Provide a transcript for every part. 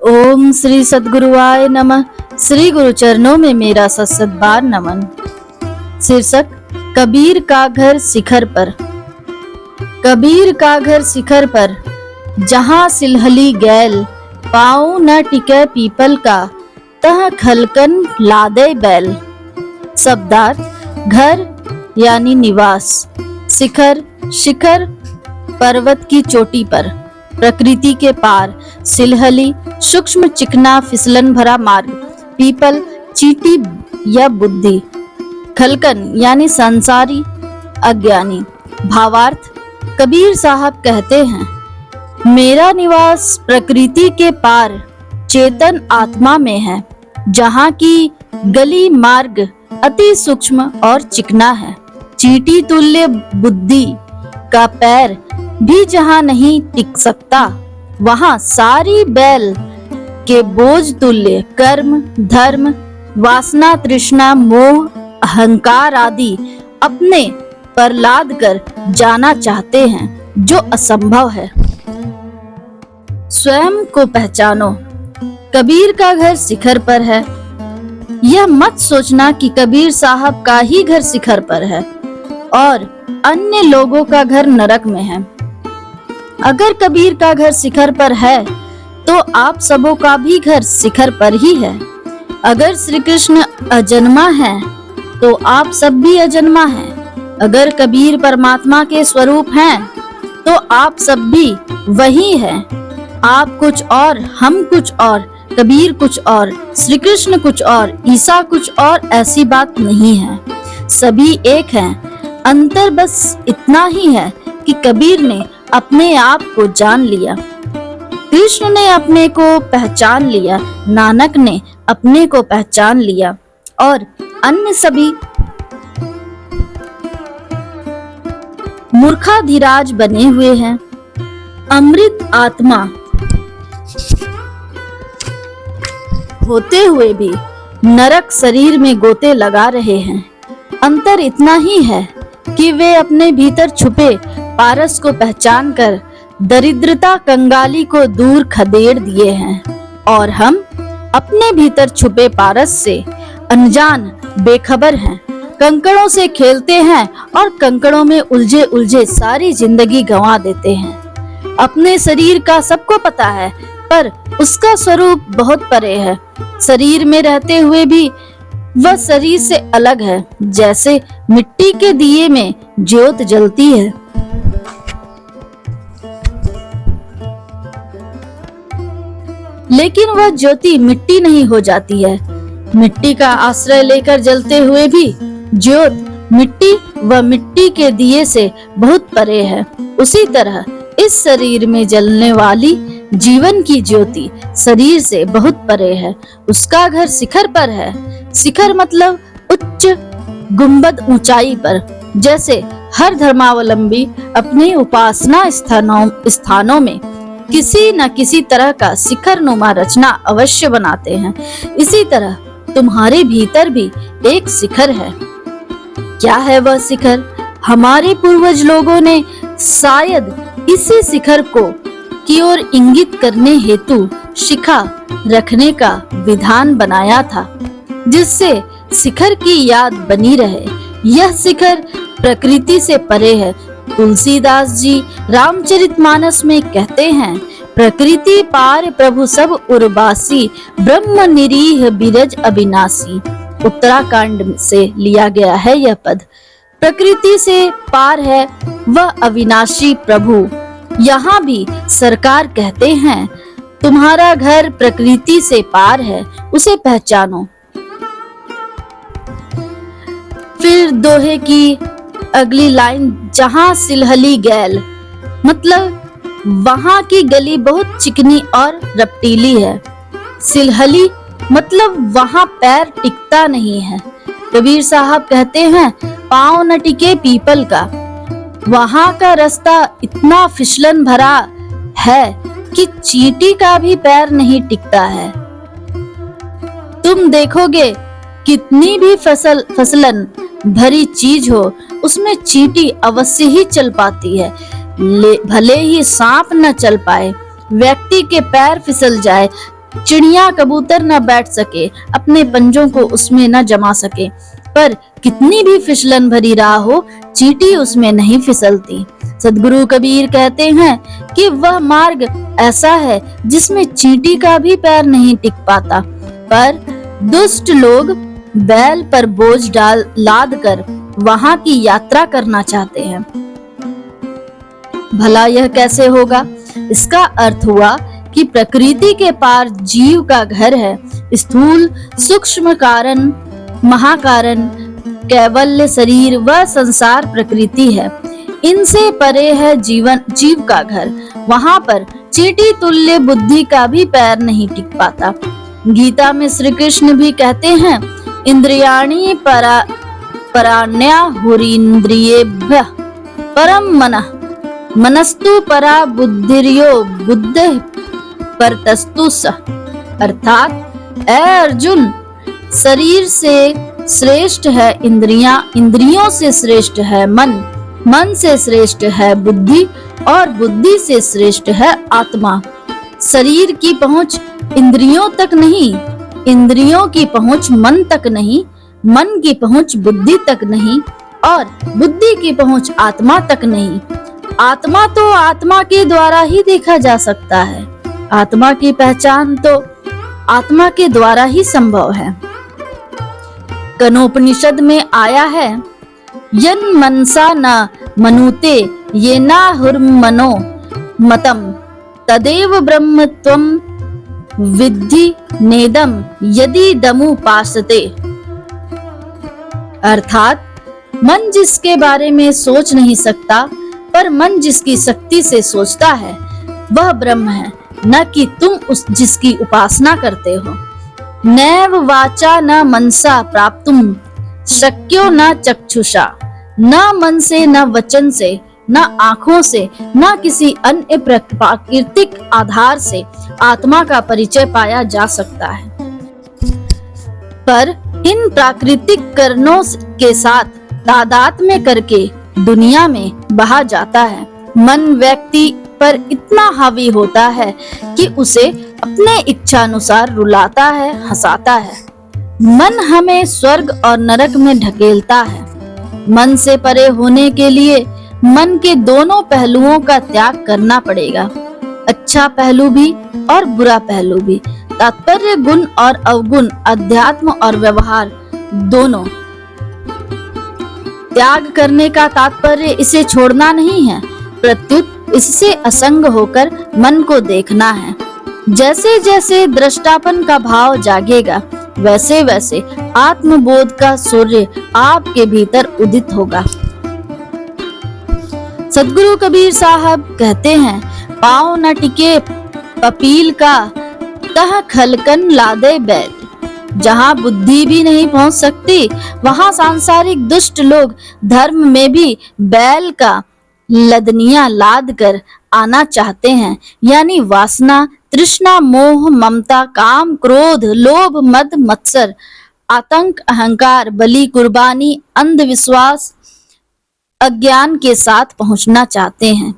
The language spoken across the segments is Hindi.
ओम श्री सद्गुरुवाय नमः। श्री गुरु चरणों में मेरा सत बार नमन। शीर्षक कबीर का घर शिखर पर। कबीर का घर शिखर पर, जहाँ सिलहली गैल, पाँव न टिके पीपल का, तह खलकन लादे बैल। शब्दार्थ घर यानी निवास, शिखर शिखर पर्वत की चोटी पर, प्रकृति के पार, सिलहली सूक्ष्म चिकना फिसलन भरा मार्ग, पीपल चींटी या बुद्धि, खलकन यानी संसारी अज्ञानी। भावार्थ, कबीर साहब कहते हैं, मेरा निवास प्रकृति के पार चेतन आत्मा में है, जहाँ की गली मार्ग अति सूक्ष्म और चिकना है। चींटी तुल्य बुद्धि का पैर भी जहाँ नहीं टिक सकता, वहाँ सारी बैल के बोझ तुल्य कर्म, धर्म, वासना, तृष्णा, मोह, अहंकार आदि अपने पर लाद कर जाना चाहते हैं, जो असंभव है। स्वयं को पहचानो। कबीर का घर शिखर पर है। यह मत सोचना कि कबीर साहब का ही घर शिखर पर है और अन्य लोगों का घर नरक में है। अगर कबीर का घर शिखर पर है, तो आप सबों का भी घर शिखर पर ही है। अगर श्री कृष्ण अजन्मा है, तो आप सब भी अजन्मा हैं। अगर कबीर परमात्मा के स्वरूप हैं, तो आप सब भी वही हैं। आप कुछ और, हम कुछ और, कबीर कुछ और, श्री कृष्ण कुछ और, ईसा कुछ और, ऐसी बात नहीं है। सभी एक हैं। अंतर बस इतना ही है कि कबीर ने अपने आप को जान लिया, कृष्ण ने अपने को पहचान लिया, नानक ने अपने को पहचान लिया और अन्य सभी मूर्खाधिराज बने हुए हैं। अमृत आत्मा होते हुए भी नरक शरीर में गोते लगा रहे हैं। अंतर इतना ही है कि वे अपने भीतर छुपे पारस को पहचान कर दरिद्रता कंगाली को दूर खदेड़ दिए हैं, और हम अपने भीतर छुपे पारस से अनजान बेखबर हैं। कंकड़ों से खेलते हैं और कंकड़ों में उलझे उलझे सारी जिंदगी गंवा देते हैं। अपने शरीर का सबको पता है, पर उसका स्वरूप बहुत परे है। शरीर में रहते हुए भी वह शरीर से अलग है, जैसे मिट्टी के दिए में ज्योत जलती है। लेकिन वह ज्योति मिट्टी नहीं हो जाती है। मिट्टी का आश्रय लेकर जलते हुए भी ज्योत मिट्टी व मिट्टी के दिए से बहुत परे है। उसी तरह इस शरीर में जलने वाली जीवन की ज्योति शरीर से बहुत परे है। उसका घर शिखर पर है। शिखर मतलब उच्च गुंबद, ऊंचाई पर। जैसे हर धर्मावलंबी अपने उपासना स्थानों में किसी न किसी तरह का शिखर नुमा रचना अवश्य बनाते हैं, इसी तरह तुम्हारे भीतर भी एक शिखर है। क्या है वह शिखर? हमारे पूर्वज लोगों ने शायद इसी शिखर को की ओर इंगित करने हेतु शिखा रखने का विधान बनाया था, जिससे शिखर की याद बनी रहे। यह शिखर प्रकृति से परे है। तुलसीदास जी रामचरितमानस में कहते हैं, प्रकृति पार प्रभु सब उर्वासी, ब्रह्म निरीह बिरज अविनाशी। उत्तराखंड से लिया गया है यह पद। प्रकृति से पार है वह अविनाशी प्रभु। यहाँ भी सरकार कहते हैं, तुम्हारा घर प्रकृति से पार है, उसे पहचानो। फिर दोहे की अगली लाइन, जहाँ सिलहली गैल, मतलब वहाँ की गली बहुत चिकनी और रपटीली है। सिलहली मतलब वहाँ पैर टिकता नहीं है। कबीर साहब कहते हैं, पाँव न टिके पीपल का। वहाँ का रास्ता इतना फिसलन भरा है कि चींटी का भी पैर नहीं टिकता है। तुम देखोगे कितनी भी फिसलन भरी चीज हो, उसमें चींटी अवश्य ही चल पाती है। भले ही सांप न चल पाए, व्यक्ति के पैर फिसल जाए चिड़िया कबूतर न बैठ सके, अपने पंजों को उसमें न जमा सके, पर कितनी भी फिसलन भरी राह हो, चींटी उसमें नहीं फिसलती। सद्गुरु कबीर कहते हैं कि वह मार्ग ऐसा है जिसमें चींटी का भी पैर नहीं टिक पाता, पर दुष्ट लोग बैल पर बोझ लाद कर वहां की यात्रा करना चाहते हैं। भला यह कैसे होगा? इसका अर्थ हुआ कि प्रकृति के पार जीव का घर है। स्थूल, सूक्ष्म कारण, महाकारण, कैवल्य शरीर व संसार प्रकृति है। इनसे परे है जीव का घर। वहां पर चींटी तुल्य बुद्धि का भी पैर नहीं टिक पाता। गीता में श्री कृष्ण भी कहते हैं, इंद्रियाणि पराण्या हुरीन्द्रियेभ्यः परम मनः मनस्तु परा बुद्धिर्यो बुद्धि परतस्तु स। अर्थात ऐ अर्जुन, शरीर से श्रेष्ठ है इंद्रियां, इंद्रियों से श्रेष्ठ है मन, मन से श्रेष्ठ है बुद्धि और बुद्धि से श्रेष्ठ है आत्मा। शरीर की पहुंच इंद्रियों तक नहीं, इंद्रियों की पहुंच मन तक नहीं, मन की पहुंच बुद्धि तक नहीं और बुद्धि की पहुंच आत्मा तक नहीं। आत्मा तो आत्मा के द्वारा ही देखा जा सकता है। आत्मा की पहचान तो आत्मा के द्वारा ही संभव है। कनोपनिषद में आया है, यन मनसा न मनुते ये ना हुर्मनो मतम तदेव ब्रह्मत्वम विद्धि नेदम यदि दमुपासते। अर्थात मन जिसके बारे में सोच नहीं सकता, पर मन जिसकी शक्ति से सोचता है वह ब्रह्म है, न कि तुम उस जिसकी उपासना करते हो। नैव वाचा न मनसा प्राप्तुम शक्यो न चक्षुषा। न मन से, न वचन से, न आंखों से, न किसी अन्य प्राकृतिक आधार से आत्मा का परिचय पाया जा सकता है। पर इन प्राकृतिक कारणों के साथ तादात्म्य करके दुनिया में बहा जाता है। मन व्यक्ति पर इतना हावी होता है कि उसे अपने इच्छा अनुसार रुलाता है, हंसाता है। मन हमें स्वर्ग और नरक में ढकेलता है। मन से परे होने के लिए मन के दोनों पहलुओं का त्याग करना पड़ेगा, अच्छा पहलू भी और बुरा पहलू भी। तात्पर्य गुण और अवगुण, अध्यात्म और व्यवहार दोनों। त्याग करने का तात्पर्य इसे छोड़ना नहीं है, प्रत्युत इससे असंग होकर मन को देखना है। जैसे जैसे दृष्टापन का भाव जागेगा, वैसे वैसे आत्मबोध का सूर्य आपके भीतर उदित होगा। सद्गुरु कबीर साहब कहते हैं, पाँव न टिके पपील का तह खलकन लादे बैठ। जहाँ बुद्धि भी नहीं पहुंच सकती, वहां सांसारिक दुष्ट लोग धर्म में भी बैल का लदनिया लाद कर आना चाहते हैं। यानी वासना, तृष्णा, मोह, ममता, काम, क्रोध, लोभ, मद, मत्सर, आतंक, अहंकार, बलि, कुर्बानी, अंधविश्वास, अज्ञान के साथ पहुंचना चाहते हैं।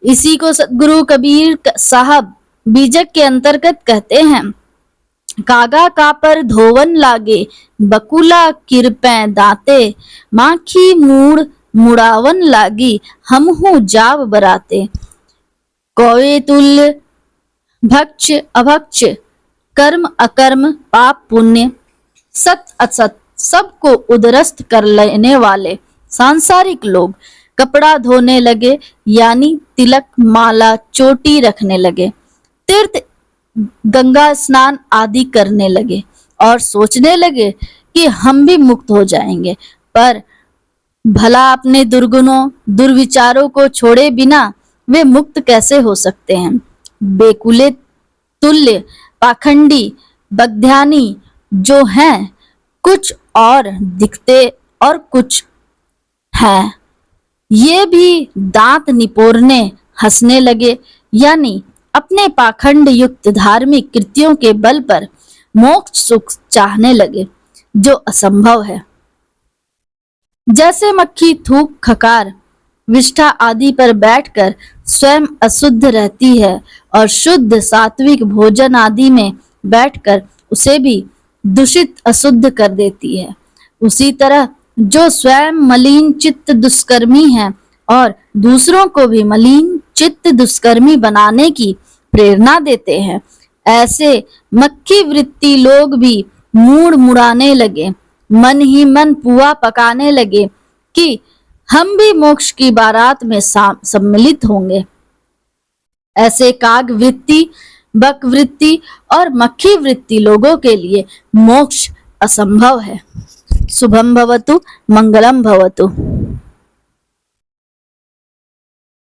इसी को सद्गुरु कबीर साहब बीजक के अंतर्गत कहते हैं, कागा का पर धोवन लागे बकुला किरपै दाते, माखी मूड़ मुड़ावन लागी हमहु जाव बराते। कौवे तुल्य भक्ष अभक्ष, कर्म अकर्म, पाप पुण्य, सत असत सबको उदरस्त कर लेने वाले सांसारिक लोग कपड़ा धोने लगे, यानी तिलक, माला, चोटी रखने लगे, तीर्थ गंगा स्नान आदि करने लगे और सोचने लगे कि हम भी मुक्त हो जाएंगे। पर भला अपने दुर्गुणों, दुर्विचारों को छोड़े बिना वे मुक्त कैसे हो सकते हैं? बेकुले, तुल्य, पाखंडी, बगध्यानी जो हैं, कुछ और दिखते और कुछ हैं। ये भी दांत निपोरने हंसने लगे, यानी अपने पाखंड युक्त धार्मिक कृत्यों के बल पर मोक्ष सुख चाहने लगे, जो असंभव है। जैसे मक्खी थूक, खकार, विष्ठा आदि पर बैठकर स्वयं अशुद्ध रहती है और शुद्ध सात्विक भोजन आदि में बैठकर उसे भी दूषित अशुद्ध कर देती है। उसी तरह जो स्वयं मलिन चित्त दुष्कर्मी है और दूसरों को भी मलिन चित्त दुष्कर्मी बनाने की प्रेरणा देते हैं, ऐसे मक्खी वृत्ति लोग भी मूड मुड़ाने लगे, मन ही मन पुआ पकाने लगे कि हम भी मोक्ष की बारात में सम्मिलित होंगे। ऐसे काग वृत्ति, बक वृत्ति और मक्खी वृत्ति लोगों के लिए मोक्ष असंभव है। शुभम भवतु, मंगलम भवतु।